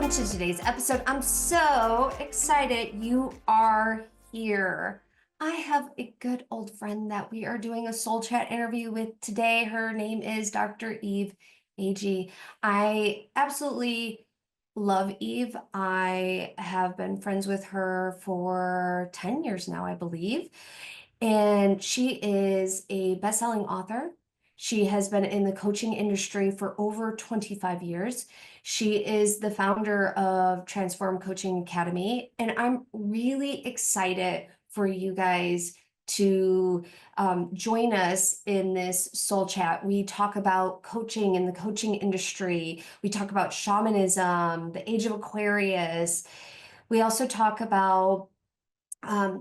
to today's episode. I'm so excited you are here. I have a good old friend that we are doing a soul chat interview with today. Her name is Dr. Eve Agee. I absolutely love Eve. I have been friends with her for 10 years now, I believe. And she is a best-selling author. She has been in the coaching industry for over 25 years. She is the founder of Transform Coaching Academy, and I'm really excited for you guys to join us in this soul chat. We talk about coaching in the coaching industry. We talk about shamanism, the Age of Aquarius. We also talk about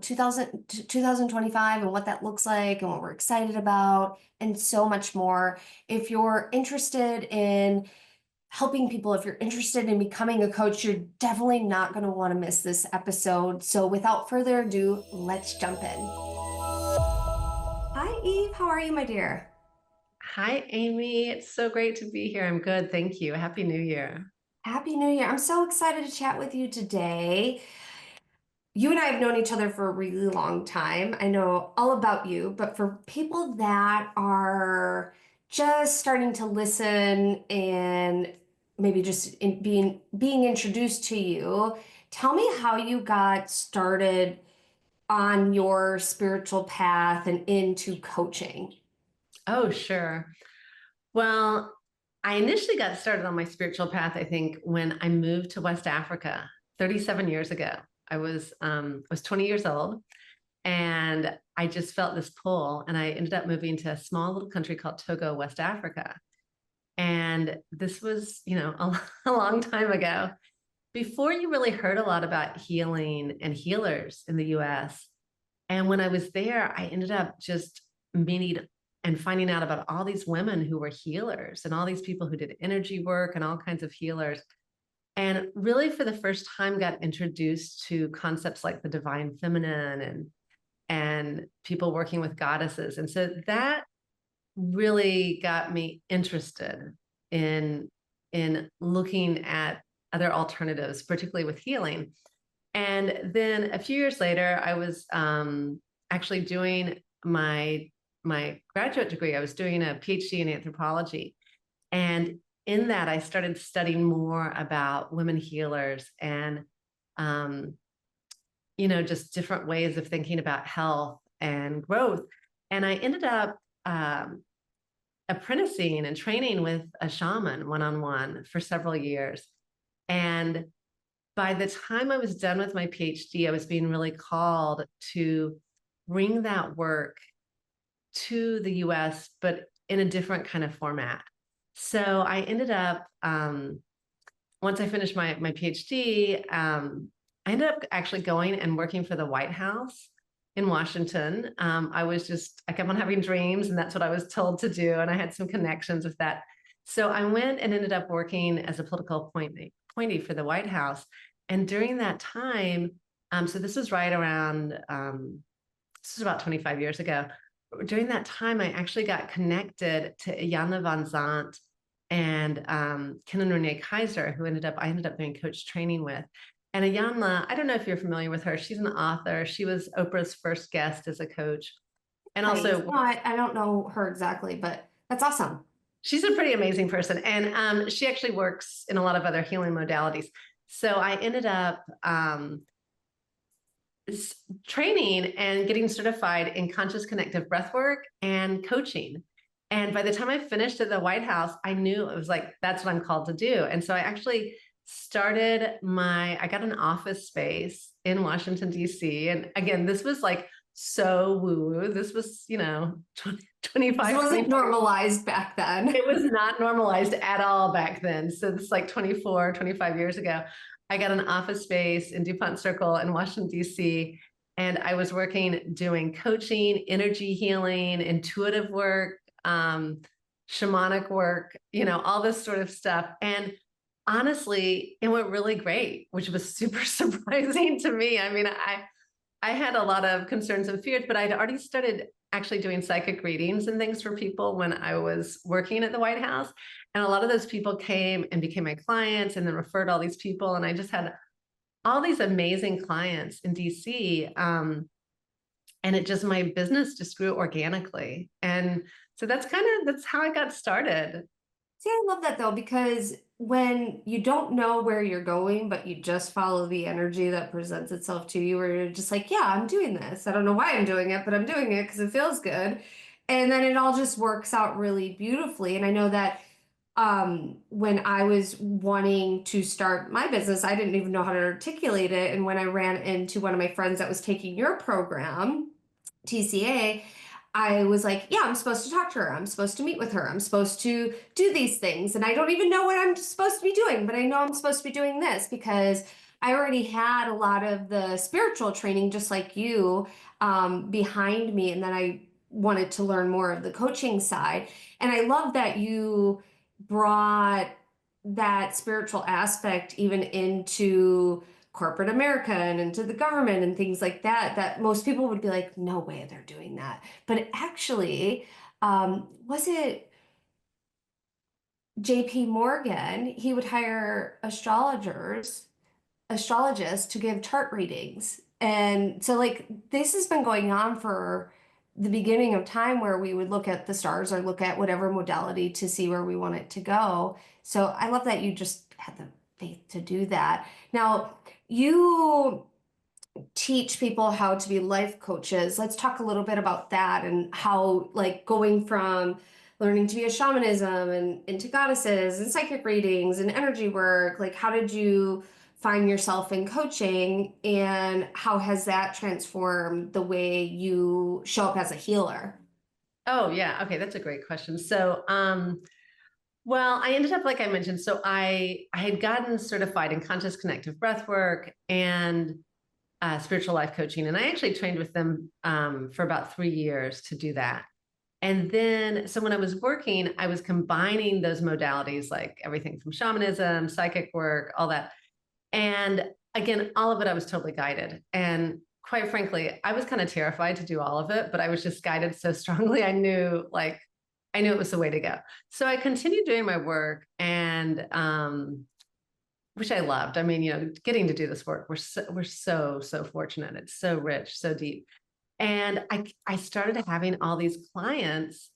2025 and what that looks like and what we're excited about and so much more. If you're interested in helping people, if you're interested in becoming a coach, you're definitely not going to want to miss this episode. So without further ado, let's jump in. Hi, Eve. How are you, my dear? Hi, Amy. It's so great to be here. I'm good. Thank you. Happy New Year. Happy New Year. I'm so excited to chat with you today. You and I have known each other for a really long time. I know all about you, but for people that are just starting to listen and maybe just being introduced to you, tell me how you got started on your spiritual path and into coaching. Oh, sure. Well, I initially got started on my spiritual path, I think, when I moved to West Africa 37 years ago. I was 20 years old, and I just felt this pull, and I ended up moving to a small little country called Togo, West Africa. And this was, a long time ago. Before you really heard a lot about healing and healers in the US. And when I was there, I ended up just meeting and finding out about all these women who were healers and all these people who did energy work and all kinds of healers. And really, for the first time, got introduced to concepts like the divine feminine and people working with goddesses. And so that really got me interested in looking at other alternatives, particularly with healing. And then a few years later, I was actually doing my graduate degree. I was doing a PhD in anthropology. And in that, I started studying more about women healers and, just different ways of thinking about health and growth. And I ended up apprenticing and training with a shaman one-on-one for several years. And by the time I was done with my PhD, I was being really called to bring that work to the US, but in a different kind of format. So I ended up, once I finished my PhD, I ended up actually going and working for the White House in Washington. I kept on having dreams, and that's what I was told to do. And I had some connections with that. So I went and ended up working as a political appointee for the White House. And during that time, so this was right around, this was about 25 years ago. During that time, I actually got connected to Iyanla Vanzant and Kenan Renee Kaiser, who I ended up doing coach training with. And Iyanla, I don't know if you're familiar with her. She's an author. She was Oprah's first guest as a coach. And Nice. also, No, I don't know her exactly, but that's awesome. she's a pretty amazing person. And she actually works in a lot of other healing modalities. So I ended up training and getting certified in conscious connective breathwork and coaching. And by the time I finished at the White House, I knew it was like, that's what I'm called to do. And so I actually I got an office space in Washington, D.C. And again, this was like so woo-woo. This was, 25. It wasn't normalized back then. It was not normalized at all back then. So this is like 24, 25 years ago. I got an office space in DuPont Circle in Washington, D.C. And I was doing coaching, energy healing, intuitive work, shamanic work, all this sort of stuff. And honestly, it went really great, which was super surprising to me. I mean, I had a lot of concerns and fears, but I'd already started actually doing psychic readings and things for people when I was working at the White House. And a lot of those people came and became my clients and then referred all these people. And I just had all these amazing clients in DC. And it just, my business just grew organically. And so that's how I got started. See, I love that though, because when you don't know where you're going, but you just follow the energy that presents itself to you, where you're just like, yeah, I'm doing this. I don't know why I'm doing it, but I'm doing it because it feels good. And then it all just works out really beautifully. And I know that when I was wanting to start my business, I didn't even know how to articulate it. And when I ran into one of my friends that was taking your program, TCA, I was like, yeah, I'm supposed to talk to her. I'm supposed to meet with her. I'm supposed to do these things. And I don't even know what I'm supposed to be doing, but I know I'm supposed to be doing this because I already had a lot of the spiritual training, just like you, behind me. And then I wanted to learn more of the coaching side. And I love that you brought that spiritual aspect even into corporate America and into the government and things like that, that most people would be like, no way they're doing that. But it actually, was it JP Morgan? He would hire astrologists to give chart readings. And so, like, this has been going on for the beginning of time where we would look at the stars or look at whatever modality to see where we want it to go. So, I love that you just had the faith to do that. Now, you teach people how to be life coaches. Let's talk a little bit about that and how, like, going from learning to be a shamanism and into goddesses and psychic readings and energy work, like, how did you find yourself in coaching and how has that transformed the way you show up as a healer? Oh yeah. Okay. That's a great question. So, well, I ended up, like I mentioned, so I had gotten certified in conscious connective breath work and spiritual life coaching. And I actually trained with them for about 3 years to do that. And then, so when I was working, I was combining those modalities, like everything from shamanism, psychic work, all that. And again, all of it, I was totally guided. And quite frankly, I was kind of terrified to do all of it, but I was just guided so strongly. I knew it was the way to go. So I continued doing my work and, which I loved. I mean, getting to do this work, we're so fortunate. It's so rich, so deep. And I started having all these clients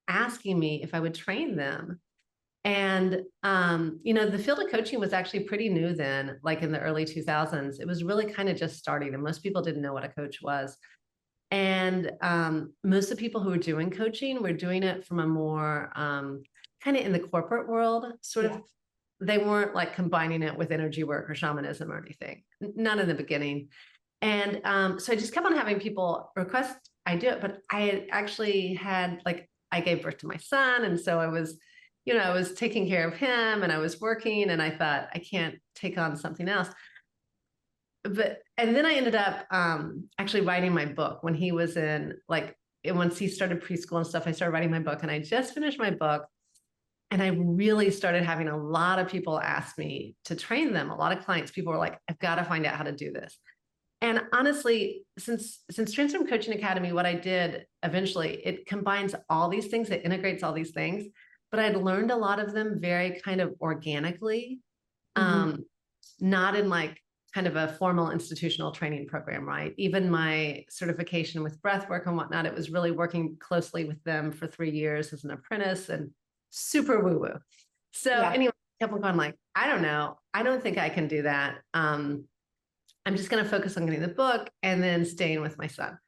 asking me if I would train them. And, the field of coaching was actually pretty new then, like in the early 2000s. It was really kind of just starting, and most people didn't know what a coach was. And most of the people who were doing coaching were doing it from a more kind of in the corporate world, sort of. Yeah. They weren't like combining it with energy work or shamanism or anything, not in the beginning. And so I just kept on having people request I do it, but I actually had, like, I gave birth to my son. And so I was taking care of him and I was working and I thought I can't take on something else. And then I ended up actually writing my book when he was once he started preschool and stuff, I started writing my book and I just finished my book. And I really started having a lot of people ask me to train them. A lot of clients, people were like, I've got to find out how to do this. And honestly, since Transform Coaching Academy, what I did eventually, it combines all these things, it integrates all these things, but I'd learned a lot of them very kind of organically, Mhm. not in like kind of a formal institutional training program, right? Even my certification with breathwork and whatnot, it was really working closely with them for 3 years as an apprentice and super woo-woo. So Yeah. anyway, I kept on going like, I don't know. I don't think I can do that. I'm just going to focus on getting the book and then staying with my son,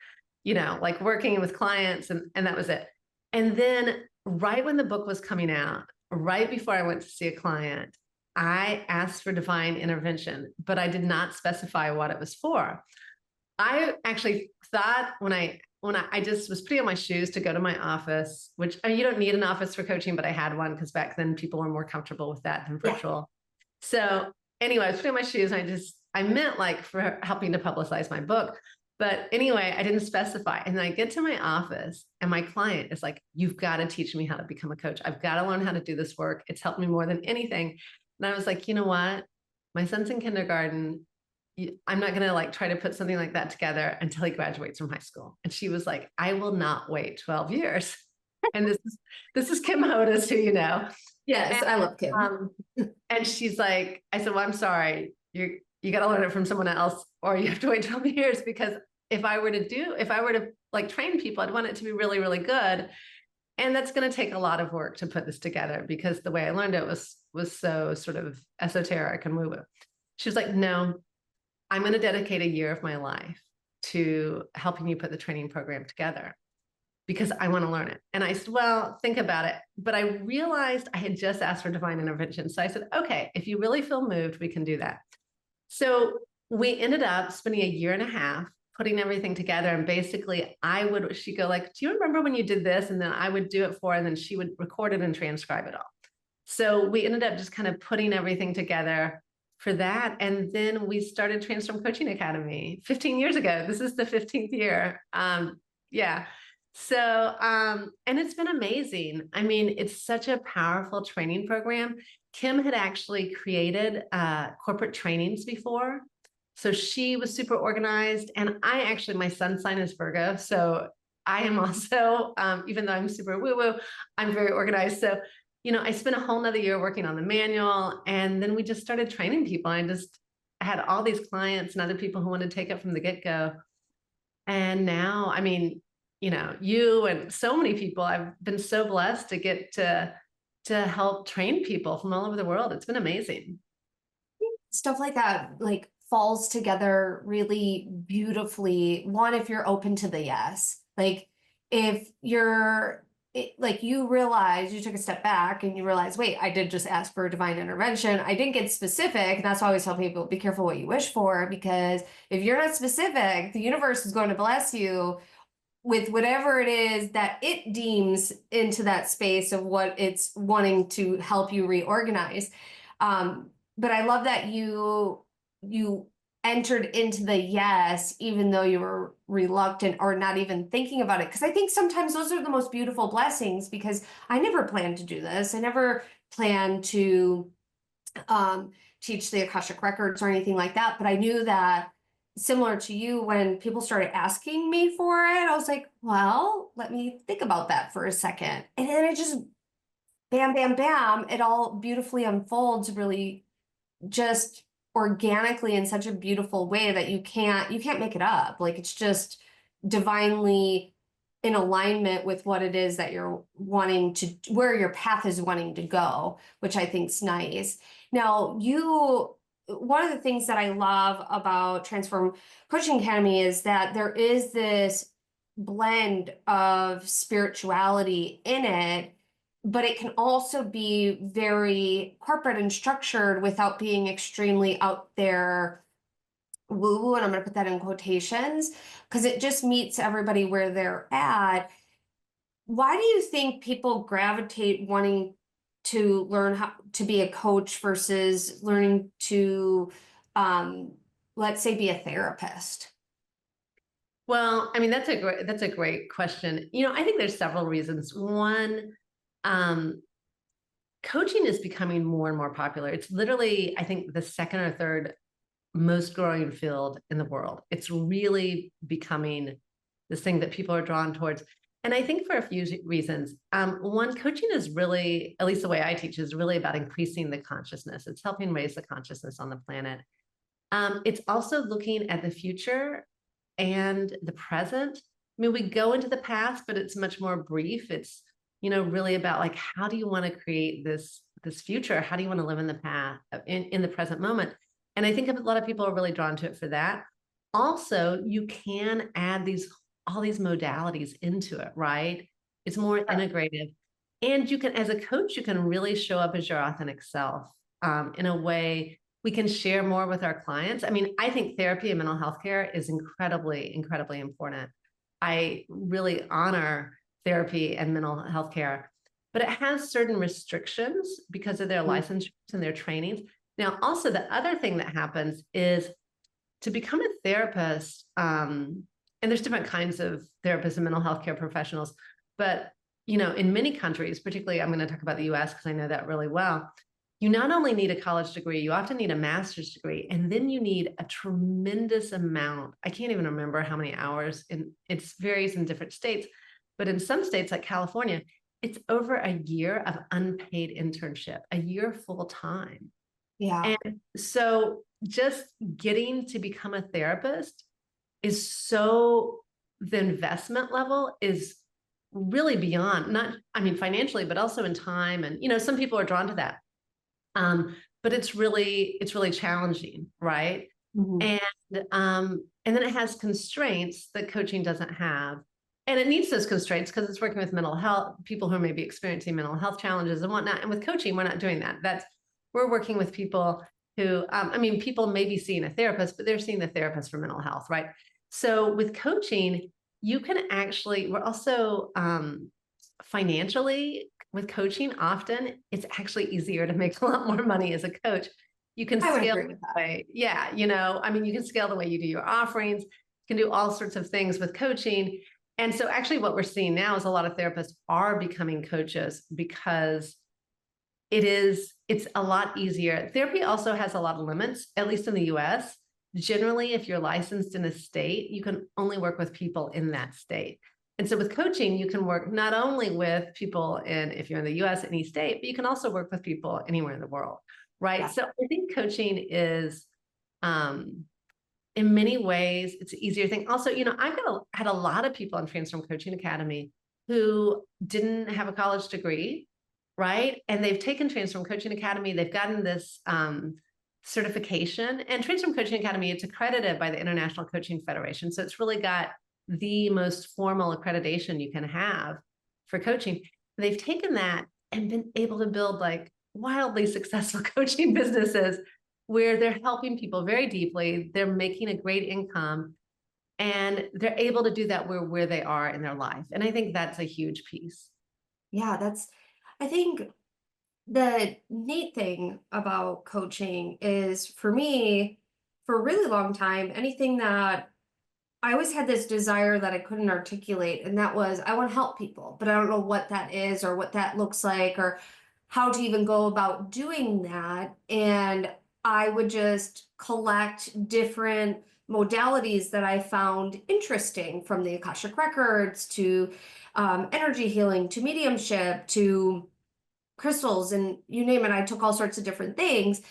like working with clients. And that was it. And then right when the book was coming out, right before I went to see a client, I asked for divine intervention, but I did not specify what it was for. I actually thought when I just was putting on my shoes to go to my office, which you don't need an office for coaching, but I had one because back then people were more comfortable with that than Yeah. virtual. So anyway, I was putting on my shoes and I meant like for helping to publicize my book. But anyway, I didn't specify. And then I get to my office and my client is like, you've got to teach me how to become a coach. I've got to learn how to do this work. It's helped me more than anything. And I was like, you know what? My son's in kindergarten. I'm not going to like try to put something like that together until he graduates from high school. And she was like, I will not wait 12 years. And this is Kim Hodes, who you know. Yes, And, I love Kim. and she's like, I said, well, I'm sorry, you got to learn it from someone else, or you have to wait 12 years, because if I were to like train people, I'd want it to be really, really good. And that's going to take a lot of work to put this together, because the way I learned it was so sort of esoteric and woo-woo. She was like, no, I'm going to dedicate a year of my life to helping you put the training program together, because I want to learn it. And I said, well, think about it. But I realized I had just asked for divine intervention. So I said, okay, if you really feel moved, we can do that. So we ended up spending a year and a half putting everything together. And basically she'd go like, do you remember when you did this? And then I would do it for her, and then she would record it and transcribe it all. So we ended up just kind of putting everything together for that. And then we started Transform Coaching Academy 15 years ago. This is the 15th year. Yeah. So, and it's been amazing. I mean, it's such a powerful training program. Kim had actually created corporate trainings before. So she was super organized. And my son's sign is Virgo. So I am also, even though I'm super woo-woo, I'm very organized. So, I spent a whole nother year working on the manual, and then we just started training people. I had all these clients and other people who wanted to take it from the get-go. And now, I mean, you and so many people, I've been so blessed to get to help train people from all over the world. It's been amazing. Stuff like that, like, falls together really beautifully. One, if you're open to the yes, like if like you realize you took a step back and you realize, wait, I did just ask for divine intervention. I didn't get specific. And that's why I always tell people, be careful what you wish for, because if you're not specific, the universe is going to bless you with whatever it is that it deems into that space of what it's wanting to help you reorganize. But I love that you entered into the yes, even though you were reluctant or not even thinking about it. Because I think sometimes those are the most beautiful blessings, because I never planned to do this. I never planned to teach the Akashic Records or anything like that. But I knew that, similar to you, when people started asking me for it, I was like, well, let me think about that for a second. And then it just, bam, bam, bam, it all beautifully unfolds, really just organically, in such a beautiful way that you can't make it up. Like, it's just divinely in alignment with what it is that you're wanting to, where your path is wanting to go, which I think is nice. Now, one of the things that I love about Transform Coaching Academy is that there is this blend of spirituality in it, but it can also be very corporate and structured without being extremely out there woo-woo, and I'm going to put that in quotations, because it just meets everybody where they're at. Why do you think people gravitate wanting to learn how to be a coach versus learning to, let's say, be a therapist? Well, I mean, that's a great question. I think there's several reasons. One, coaching is becoming more and more popular. It's literally, I think, the second or third most growing field in the world. It's really becoming this thing that people are drawn towards. And I think for a few reasons. One, coaching is really, at least the way I teach, is really about increasing the consciousness. It's helping raise the consciousness on the planet. It's also looking at the future and the present. I mean, we go into the past, but it's much more brief. It's, really about like, how do you want to create this future? How do you want to live in the past, in the present moment? And I think a lot of people are really drawn to it for that. Also, you can add all these modalities into it, right? It's more integrative. And you can, as a coach, you can really show up as your authentic self in a way we can share more with our clients. I mean, I think therapy and mental health care is incredibly, incredibly important. I really honor therapy and mental health care, but it has certain restrictions because of their licensures and their trainings. Now, also the other thing that happens is to become a therapist, and there's different kinds of therapists and mental health care professionals, but in many countries, particularly I'm going to talk about the US because I know that really well, you not only need a college degree, you often need a master's degree, and then you need a tremendous amount. I can't even remember how many hours, and it varies in different states, but in some states like California, it's over a year of unpaid internship, a year full time. Yeah. And so just getting to become a therapist is so, the investment level is really beyond, not, I mean, financially, but also in time. And, some people are drawn to that. But it's really challenging, right? Mhm. And then it has constraints that coaching doesn't have. And it needs those constraints because it's working with mental health, people who may be experiencing mental health challenges and whatnot. And with coaching, we're not doing that. We're working with people who, people may be seeing a therapist, but they're seeing the therapist for mental health, right? So with coaching, you can actually, we're also financially, with coaching, often it's actually easier to make a lot more money as a coach. You can I would scale agree with that. the way, yeah, you can scale the way you do your offerings, you can do all sorts of things with coaching. And so actually what we're seeing now is a lot of therapists are becoming coaches because it's a lot easier. Therapy also has a lot of limits, at least in the US. Generally, if you're licensed in a state, you can only work with people in that state. And so with coaching, you can work not only with people if you're in the US, any state, but you can also work with people anywhere in the world, right? Yeah. So I think coaching is, in many ways, it's an easier thing. Also, I've had a lot of people in Transform Coaching Academy who didn't have a college degree, right? And they've taken Transform Coaching Academy, they've gotten this certification. And Transform Coaching Academy, it's accredited by the International Coaching Federation. So it's really got the most formal accreditation you can have for coaching. They've taken that and been able to build like wildly successful coaching businesses where they're helping people very deeply. They're making a great income and they're able to do that where they are in their life. And I think that's a huge piece. Yeah, I think the neat thing about coaching is for me, for a really long time, anything that I always had this desire that I couldn't articulate, and that was I want to help people, but I don't know what that is or what that looks like or how to even go about doing that. And I would just collect different modalities that I found interesting, from the Akashic Records to energy healing to mediumship to crystals, and you name it. I took all sorts of different things.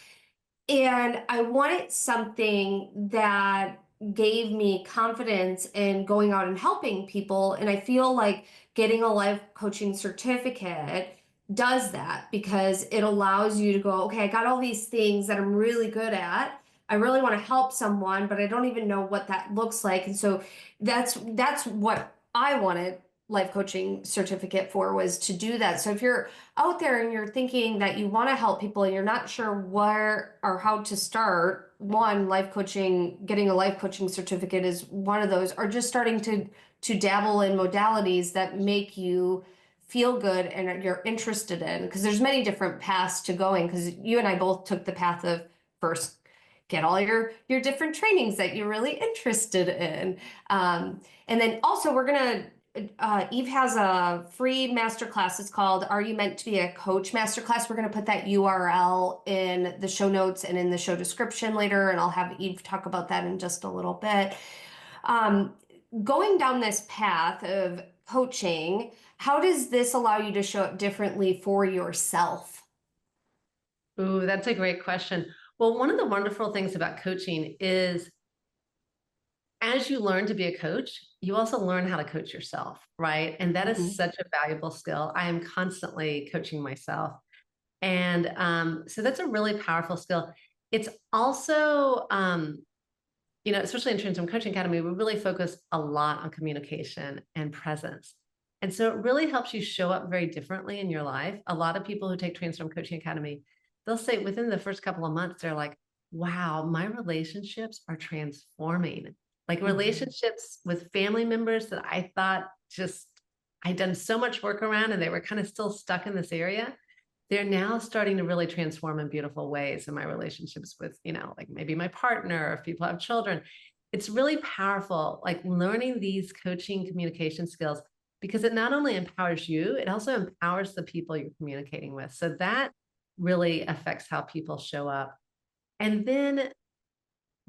And I wanted something that gave me confidence in going out and helping people. And I feel like getting a life coaching certificate does that, because it allows you to go, okay, I got all these things that I'm really good at. I really want to help someone, but I don't even know what that looks like. And so that's what I wanted life coaching certificate for, was to do that. So if you're out there and you're thinking that you want to help people and you're not sure where or how to start, one, life coaching, getting a life coaching certificate is one of those, or just starting to dabble in modalities that make you feel good and you're interested in, because there's many different paths to going, because you and I both took the path of first get all your different trainings that you're really interested in, and then also we're gonna Eve has a free masterclass. It's called Are You Meant to Be a Coach Masterclass. We're going to put that URL in the show notes and in the show description later, and I'll have Eve talk about that in just a little bit. Um, Going down this path of coaching, how does this allow you to show up differently for yourself? Ooh, that's a great question. Well, one of the wonderful things about coaching is as you learn to be a coach, you also learn how to coach yourself, right? And that is Mhm. such a valuable skill. I am constantly coaching myself. And so that's a really powerful skill. It's also, especially in Transform Coaching Academy, we really focus a lot on communication and presence. And so it really helps you show up very differently in your life. A lot of people who take Transform Coaching Academy, they'll say within the first couple of months, they're like, wow, my relationships are transforming. Like Mhm. relationships with family members that I thought just I'd done so much work around and they were kind of still stuck in this area. They're now starting to really transform in beautiful ways in my relationships with, like maybe my partner, or if people have children. It's really powerful, like learning these coaching communication skills, because it not only empowers you, it also empowers the people you're communicating with. So that really affects how people show up. And then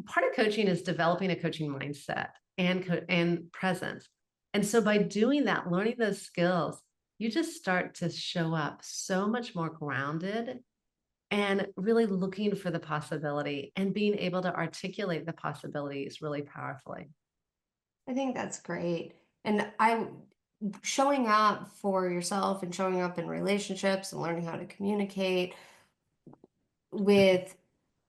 part of coaching is developing a coaching mindset and presence. And so by doing that, learning those skills, you just start to show up so much more grounded and really looking for the possibility, and being able to articulate the possibilities really powerfully. I think that's great. And showing up for yourself and showing up in relationships and learning how to communicate with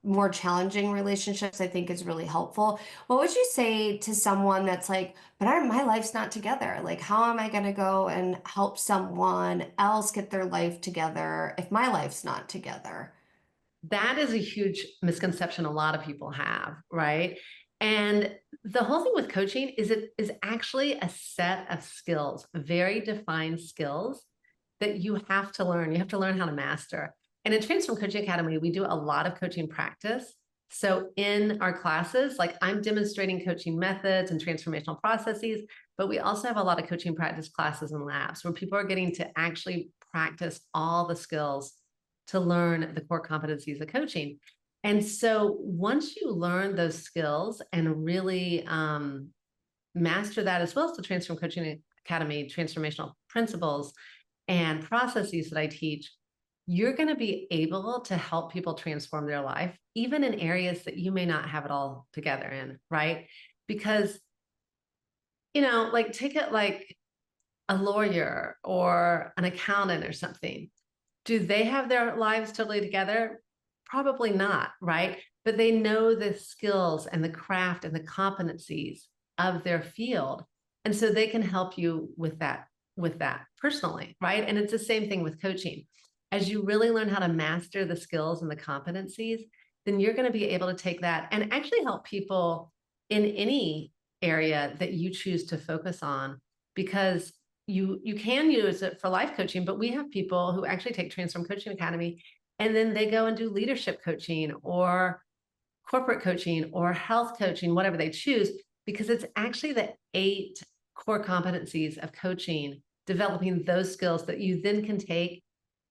more challenging relationships, I think is really helpful. What would you say to someone that's like, but my life's not together? Like, how am I going to go and help someone else get their life together if my life's not together? That is a huge misconception a lot of people have, right? And the whole thing with coaching is it is actually a set of skills, very defined skills that you have to learn. You have to learn how to master. And in Transform Coaching Academy, we do a lot of coaching practice. So in our classes, like I'm demonstrating coaching methods and transformational processes, but we also have a lot of coaching practice classes and labs where people are getting to actually practice all the skills to learn the core competencies of coaching. And so once you learn those skills and really master that, as well as the Transform Coaching Academy transformational principles and processes that I teach, you're going to be able to help people transform their life, even in areas that you may not have it all together in, right? Because, like take it like a lawyer or an accountant or something. Do they have their lives totally together? Probably not, right? But they know the skills and the craft and the competencies of their field. And so they can help you with that personally, right? And it's the same thing with coaching. As you really learn how to master the skills and the competencies, then you're going to be able to take that and actually help people in any area that you choose to focus on, because you can use it for life coaching, but we have people who actually take Transform Coaching Academy and then they go and do leadership coaching or corporate coaching or health coaching, whatever they choose, because it's actually the 8 core competencies of coaching, developing those skills that you then can take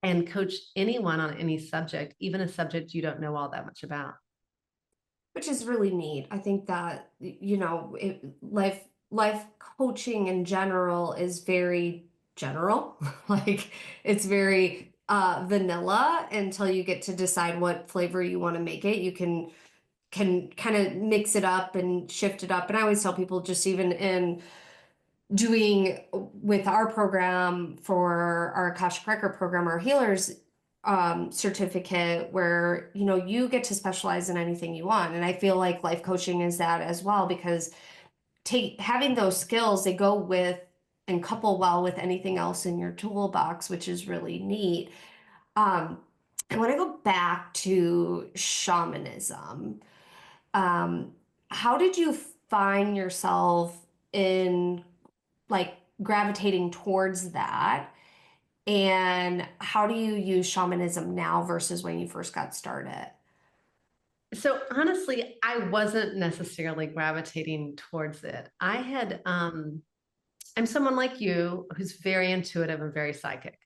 and coach anyone on any subject, even a subject you don't know all that much about. Which is really neat. I think that, life coaching in general is very general. Like it's very vanilla until you get to decide what flavor you want to make it. You can kind of mix it up and shift it up. And I always tell people, just even in doing with our program for our Akashic Record program, our healers certificate, where you get to specialize in anything you want. And I feel like life coaching is that as well, because having those skills, they go with and couple well with anything else in your toolbox, which is really neat. um I want to go back to shamanism. um how did you find yourself in, like, gravitating towards that? And how do you use shamanism now versus when you first got started? So honestly, I wasn't necessarily gravitating towards it. I'm someone like you who's very intuitive and very psychic.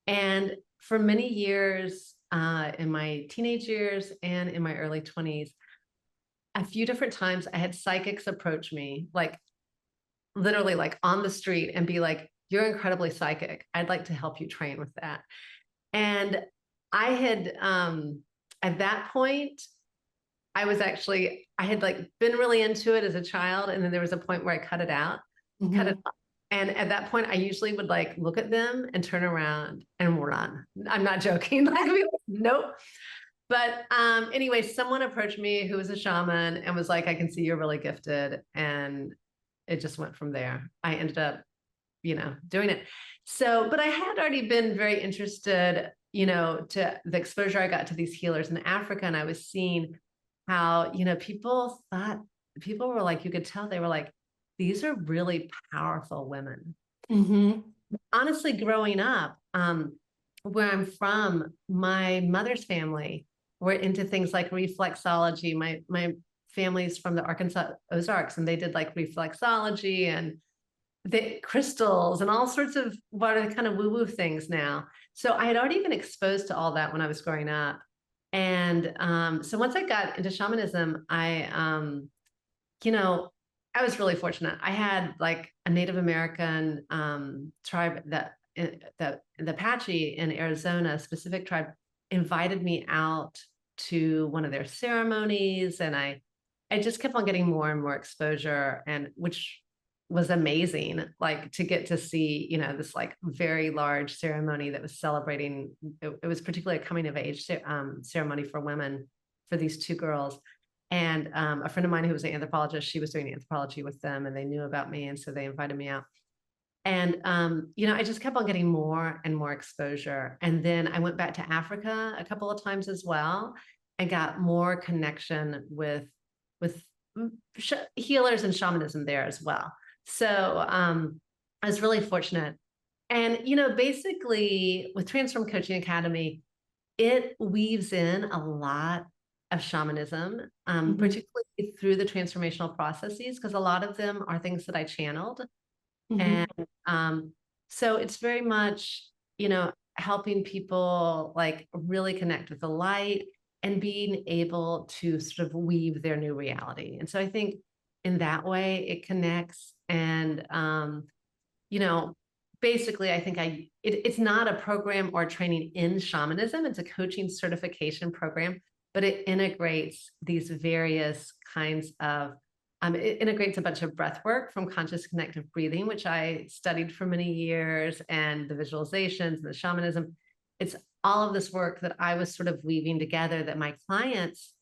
And for many years, in my teenage years and in my early 20s, a few different times I had psychics approach me, like literally like on the street, and be like, "You're incredibly psychic. I'd like to help you train with that." And I had, at that point, I had like been really into it as a child. And then there was a point where I cut it out, cut it Mhm. off. And at that point, I usually would like look at them and turn around and run. I'm not joking. Like, nope. But anyway, someone approached me who was a shaman and was like, "I can see you're really gifted." And it just went from there. I ended up, doing it. So, but I had already been very interested, to the exposure I got to these healers in Africa. And I was seeing how, people were like, you could tell they were like, these are really powerful women. Mhm. Honestly, growing up, where I'm from, my mother's family were into things like reflexology. My family's from the Arkansas Ozarks, and they did like reflexology and the crystals and all sorts of what are kind of woo-woo things now. So I had already been exposed to all that when I was growing up. And so once I got into shamanism, you know, I was really fortunate. I had like a Native American tribe that the Apache in Arizona, a specific tribe, invited me out to one of their ceremonies, and I just kept on getting more and more exposure, and which was amazing, like to get to see, you know, this like very large ceremony that was celebrating. It was particularly a coming of age ceremony for women for these two girls. And a friend of mine who was an anthropologist, she was doing anthropology with them, and they knew about me, and so they invited me out. And you know, I just kept on getting more and more exposure. And then I went back to Africa a couple of times as well, and got more connection with healers and shamanism there as well. So I was really fortunate. And you know, basically with Transform Coaching Academy, it weaves in a lot of shamanism, particularly through the transformational processes, because a lot of them are things that I channeled. And so it's very much, you know, helping people like really connect with the light and being able to sort of weave their new reality. And so I think in that way it connects. And you know, basically I think it's not a program or training in shamanism, it's a coaching certification program, but it integrates these various kinds of it integrates a bunch of breath work from conscious connective breathing, which I studied for many years, and the visualizations and the shamanism. It's all of this work that I was sort of weaving together that my clients,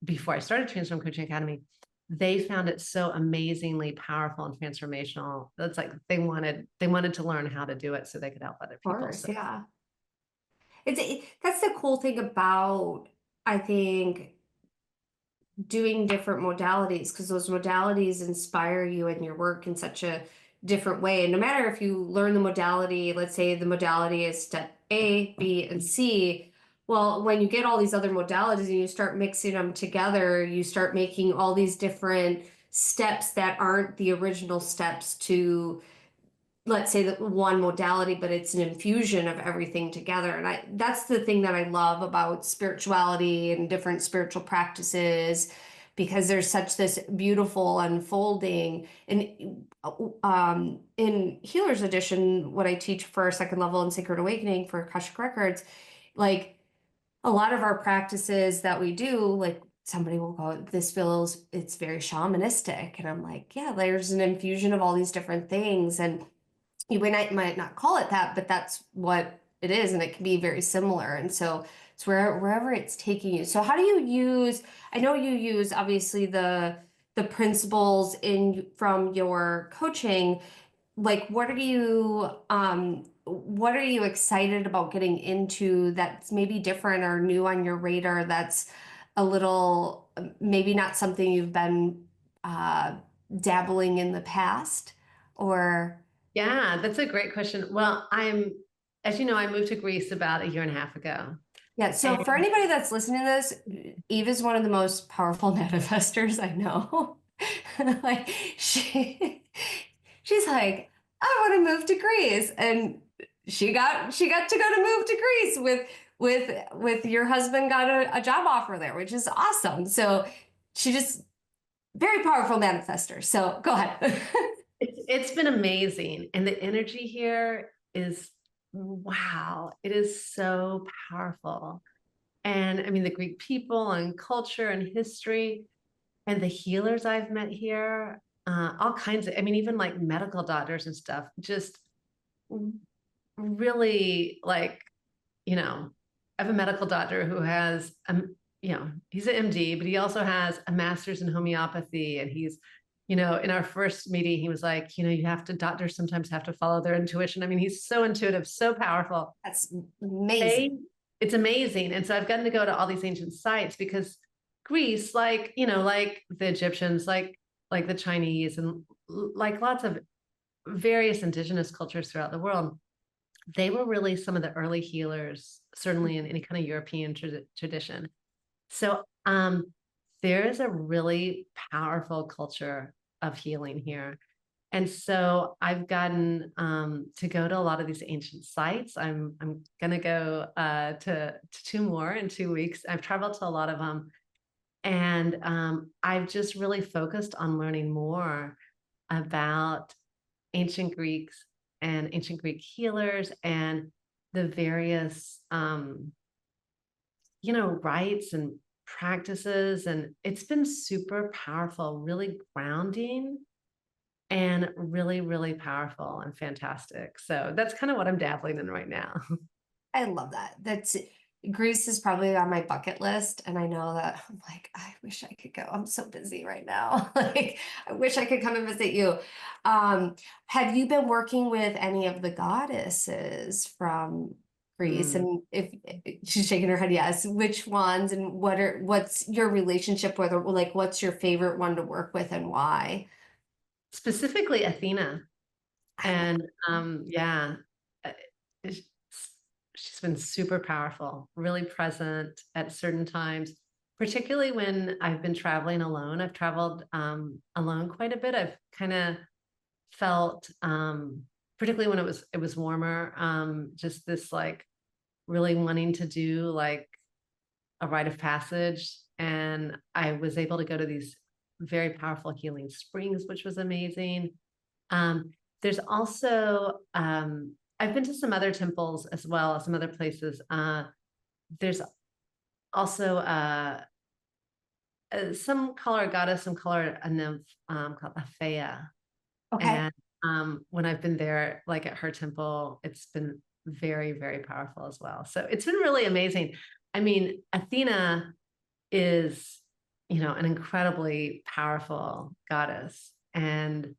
before I started Transform Coaching Academy, they found it so amazingly powerful and transformational. That's like they wanted to learn how to do it so they could help other people. Course, So yeah. That's the cool thing about, I think, doing different modalities, because those modalities inspire you in your work in such a different way. And no matter if you learn the modality, let's say the modality is step A, B, and C. Well, when you get all these other modalities and you start mixing them together, you start making all these different steps that aren't the original steps to, let's say, that one modality, but it's an infusion of everything together. And that's the thing that I love about spirituality and different spiritual practices, because there's such this beautiful unfolding. And in Healer's Edition, what I teach for second level and Sacred Awakening for Akashic Records, like a lot of our practices that we do, like somebody will go, this feels, it's very shamanistic. And I'm like, yeah, there's an infusion of all these different things. And you might not call it that, but that's what it is, and it can be very similar. And so it's wherever it's taking you. So how do you use? I know you use obviously the principles in from your coaching. Like, what are you excited about getting into that's maybe different or new on your radar? That's a little maybe not something you've been dabbling in the past, or. yeah, that's a great question. Well, as you know, I moved to Greece about a year and a half ago. Yeah, so And for anybody that's listening to this, Eve is one of the most powerful manifestors I know. Like she's like, I want to move to Greece. And she got to go to move to Greece with your husband got a job offer there, which is awesome. So she just very powerful manifester. So go ahead. it's been amazing. And the energy here is, wow, it is so powerful. And I mean, the Greek people and culture and history and the healers I've met here, all kinds of, I mean, even like medical doctors and stuff, just really like, you know, I have a medical doctor who has, you know, he's an MD, but he also has a master's in homeopathy. And he's, you know, in our first meeting, he was like, you know, doctors sometimes have to follow their intuition. I mean, he's so intuitive, so powerful. That's amazing. It's amazing. And so I've gotten to go to all these ancient sites because Greece, like, you know, like the Egyptians, like the Chinese, and like lots of various indigenous cultures throughout the world, they were really some of the early healers, certainly in any kind of European tradition. So there is a really powerful culture of healing here. And so I've gotten to go to a lot of these ancient sites. I'm gonna go to two more in 2 weeks. I've traveled to a lot of them, and I've just really focused on learning more about ancient Greeks and ancient Greek healers and the various rites and practices. And it's been super powerful, really grounding, and really, really powerful and fantastic. So that's kind of what I'm dabbling in right now. I love that. Greece is probably on my bucket list, and I know that I'm like, I wish I could go. I'm so busy right now. Like, I wish I could come and visit you. Um, have you been working with any of the goddesses from Greece? Mm. And if she's shaking her head, yes, which ones and what's your relationship with, or like what's your favorite one to work with and why? Specifically Athena. I love And yeah, uh, sh- she's been super powerful, really present at certain times, particularly when I've been traveling alone. I've traveled alone quite a bit. I've kind of felt, particularly when it was warmer, just this like really wanting to do like a rite of passage. And I was able to go to these very powerful healing springs, which was amazing. Um, there's also, I've been to some other temples as well, some other places. There's also some call her a goddess, some call her a nymph, called Aphea. Okay. And when I've been there, like at her temple, it's been very, very powerful as well. So it's been really amazing. I mean, Athena is, an incredibly powerful goddess. And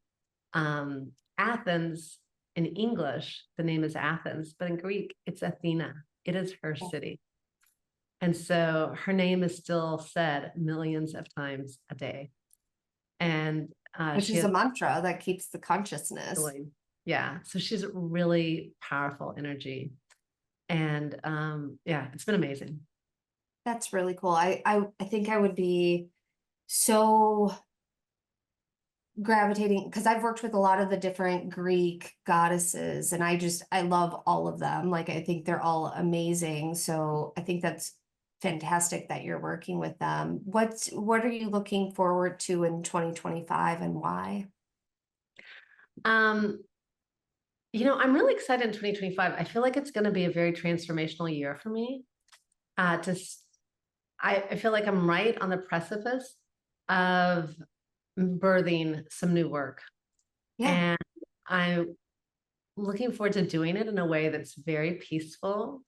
Athens, in English, the name is Athens, but in Greek, it's Athena. It is her city. And so her name is still said millions of times a day. And Which she is has a mantra that keeps the consciousness. really, yeah. So she's really powerful energy. And yeah, it's been amazing. That's really cool. I think I would be so gravitating because I've worked with a lot of the different Greek goddesses, and I love all of them. Like, I think they're all amazing. So I think that's fantastic that you're working with them. What are you looking forward to in 2025 and why? Um, I'm really excited in 2025. I feel like it's going to be a very transformational year for me. Uh, to I feel like I'm right on the precipice of birthing some new work. Yeah. And I'm looking forward to doing it in a way that's very peaceful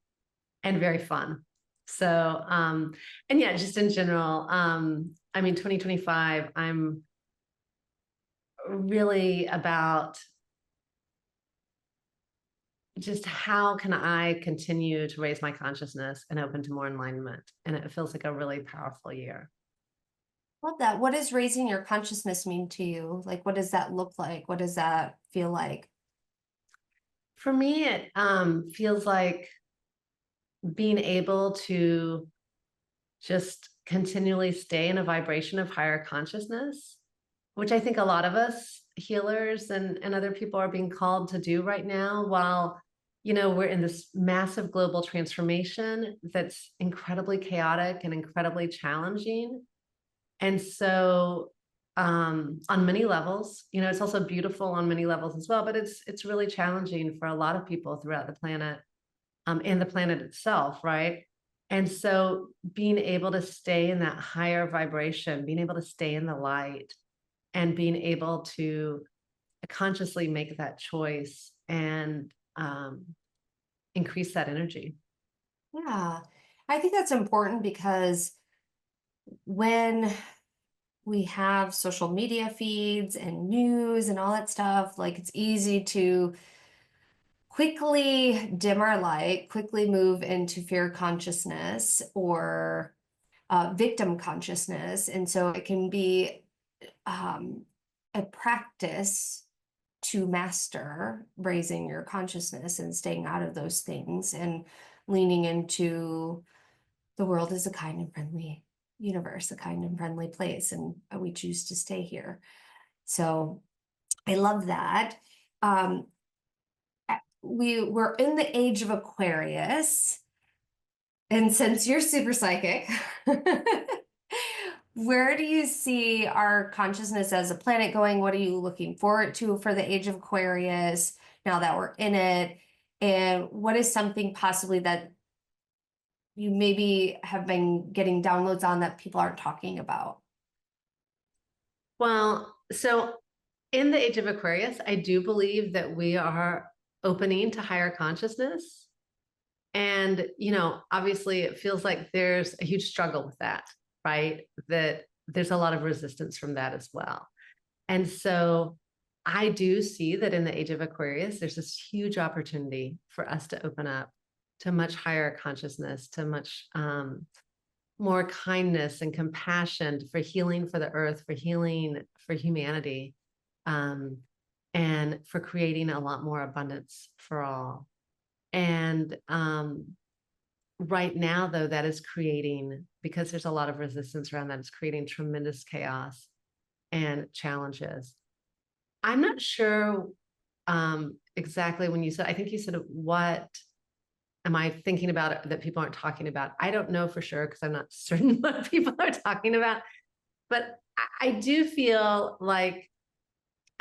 and very fun. So, and yeah, just in general, I mean, 2025, I'm really about just how can I continue to raise my consciousness and open to more enlightenment. And it feels like a really powerful year. Love that. What does raising your consciousness mean to you? Like, what does that look like? What does that feel like? For me, it feels like being able to just continually stay in a vibration of higher consciousness, which I think a lot of us healers and other people are being called to do right now, while we're in this massive global transformation that's incredibly chaotic and incredibly challenging. And so on many levels, it's also beautiful on many levels as well, but it's really challenging for a lot of people throughout the planet, and the planet itself, right? And so being able to stay in that higher vibration, being able to stay in the light, and being able to consciously make that choice and increase that energy. Yeah. I think that's important because when we have social media feeds and news and all that stuff, like, it's easy to quickly dim our light, quickly move into fear consciousness or victim consciousness. And so it can be um, a practice to master raising your consciousness and staying out of those things and leaning into the world is a kind and friendly universe, a kind and friendly place, and we choose to stay here. So I love that. Um, we're in the age of Aquarius, and since you're super psychic, where do you see our consciousness as a planet going? What are you looking forward to for the age of Aquarius now that we're in it? And what is something possibly that you maybe have been getting downloads on that people aren't talking about? Well, so in the age of Aquarius, I do believe that we are opening to higher consciousness. And, obviously it feels like there's a huge struggle with that, right? That there's a lot of resistance from that as well. And so I do see that in the age of Aquarius, there's this huge opportunity for us to open up to much higher consciousness, to much more kindness and compassion, for healing for the earth, for healing for humanity, um, and for creating a lot more abundance for all. And right now, though, that is creating, because there's a lot of resistance around that, it's creating tremendous chaos and challenges. I'm not sure exactly when you said, I think you said, what am I thinking about that people aren't talking about? I don't know for sure because I'm not certain what people are talking about. But I do feel like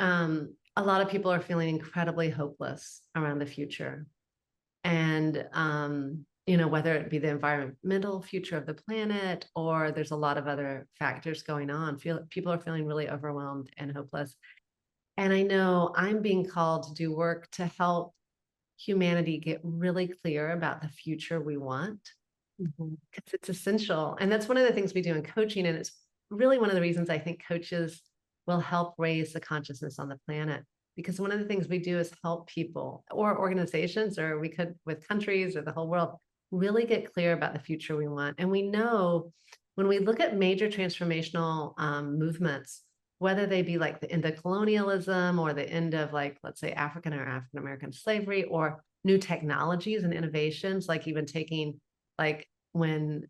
a lot of people are feeling incredibly hopeless around the future. And, whether it be the environmental future of the planet, or there's a lot of other factors going on, people are feeling really overwhelmed and hopeless. And I know I'm being called to do work to help humanity get really clear about the future we want, because it's essential. And that's one of the things we do in coaching. And it's really one of the reasons I think coaches will help raise the consciousness on the planet. Because one of the things we do is help people or organizations, or we could with countries or the whole world, really get clear about the future we want. And we know when we look at major transformational movements, whether they be like the end of colonialism or the end of, like, let's say African or African American slavery, or new technologies and innovations, like even taking, like when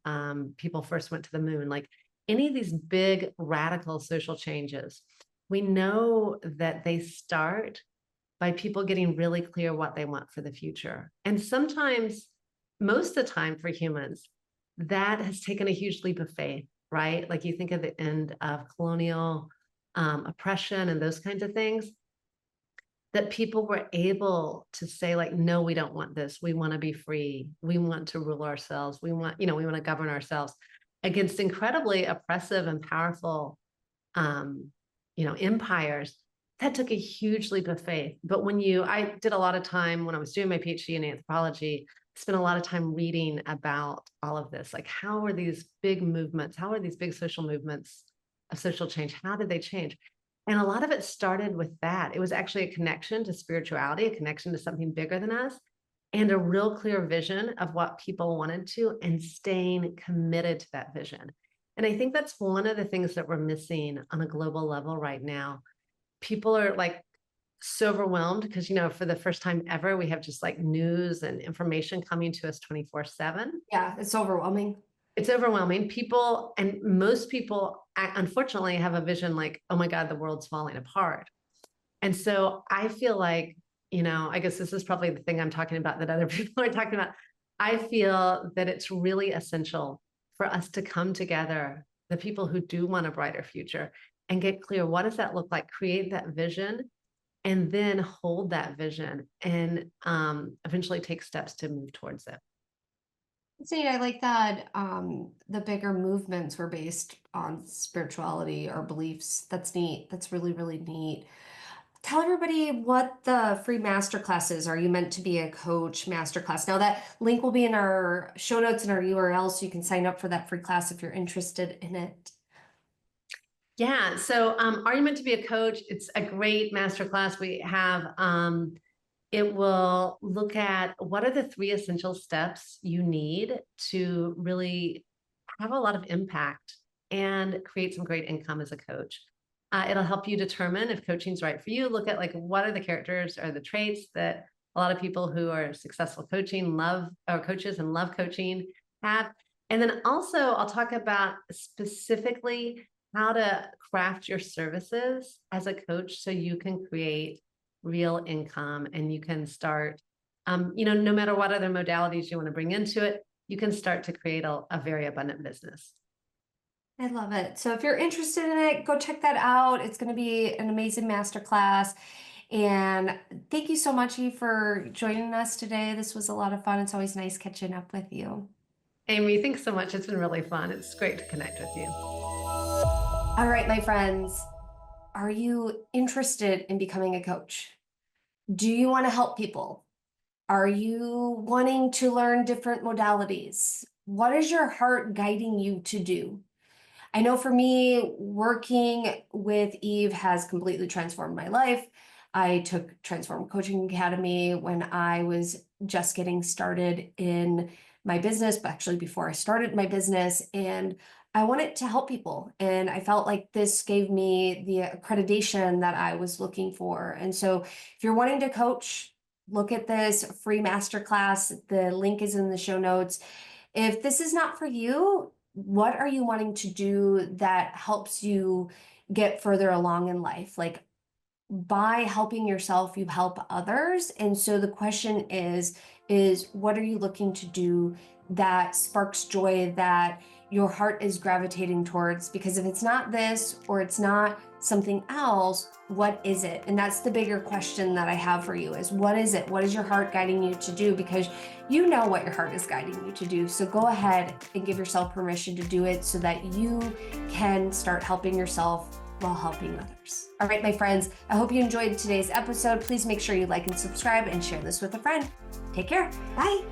people first went to the moon, like any of these big radical social changes, we know that they start by people getting really clear what they want for the future. And sometimes, most of the time for humans, that has taken a huge leap of faith, right? Like you think of the end of colonial oppression and those kinds of things, that people were able to say, like, no, we don't want this. We want to be free. We want to rule ourselves. We want to govern ourselves against incredibly oppressive and powerful empires. That took a huge leap of faith. But I did a lot of time when I was doing my PhD in anthropology, spent a lot of time reading about all of this. Like, how are these big movements? How are these big social movements of social change? How did they change? And a lot of it started with that. It was actually a connection to spirituality, a connection to something bigger than us, and a real clear vision of what people wanted to, and staying committed to that vision. And I think that's one of the things that we're missing on a global level right now. People are like so overwhelmed because, for the first time ever, we have just like news and information coming to us 24/7. Yeah, it's overwhelming. It's overwhelming. People, and most people, unfortunately, have a vision like, oh my God, the world's falling apart. And so I feel like, I guess this is probably the thing I'm talking about that other people are talking about. I feel that it's really essential for us to come together, the people who do want a brighter future, and get clear, what does that look like? Create that vision, and then hold that vision, and eventually take steps to move towards it. See, I like that the bigger movements were based on spirituality or beliefs. That's neat. That's really, really neat. Tell everybody what the free masterclass is. Are you meant to be a coach masterclass? Now that link will be in our show notes and our URL, so you can sign up for that free class if you're interested in it. Yeah. So, are you meant to be a coach? It's a great masterclass we have. It will look at what are the 3 essential steps you need to really have a lot of impact and create some great income as a coach. It'll help you determine if coaching is right for you. Look at, like, what are the characters or the traits that a lot of people who are successful coaching love, or coaches and love coaching, have. And then also I'll talk about specifically how to craft your services as a coach so you can create real income and you can start, no matter what other modalities you want to bring into it, you can start to create a very abundant business. I love it. So if you're interested in it, go check that out. It's going to be an amazing masterclass. And thank you so much, Eve, for joining us today. This was a lot of fun. It's always nice catching up with you. Amy, thanks so much. It's been really fun. It's great to connect with you. All right, my friends, are you interested in becoming a coach? Do you want to help people? Are you wanting to learn different modalities? What is your heart guiding you to do? I know for me, working with Eve has completely transformed my life. I took Transform Coaching Academy when I was just getting started in my business, but actually before I started my business, and I wanted to help people. And I felt like this gave me the accreditation that I was looking for. And so if you're wanting to coach, look at this free masterclass. The link is in the show notes. If this is not for you, what are you wanting to do that helps you get further along in life? Like, by helping yourself, you help others. And so the question is what are you looking to do that sparks joy, that your heart is gravitating towards? Because if it's not this or it's not something else, what is it? And that's the bigger question that I have for you is what is it? What is your heart guiding you to do? Because you know what your heart is guiding you to do. So go ahead and give yourself permission to do it so that you can start helping yourself while helping others. All right, my friends, I hope you enjoyed today's episode. Please make sure you like and subscribe and share this with a friend. Take care. Bye.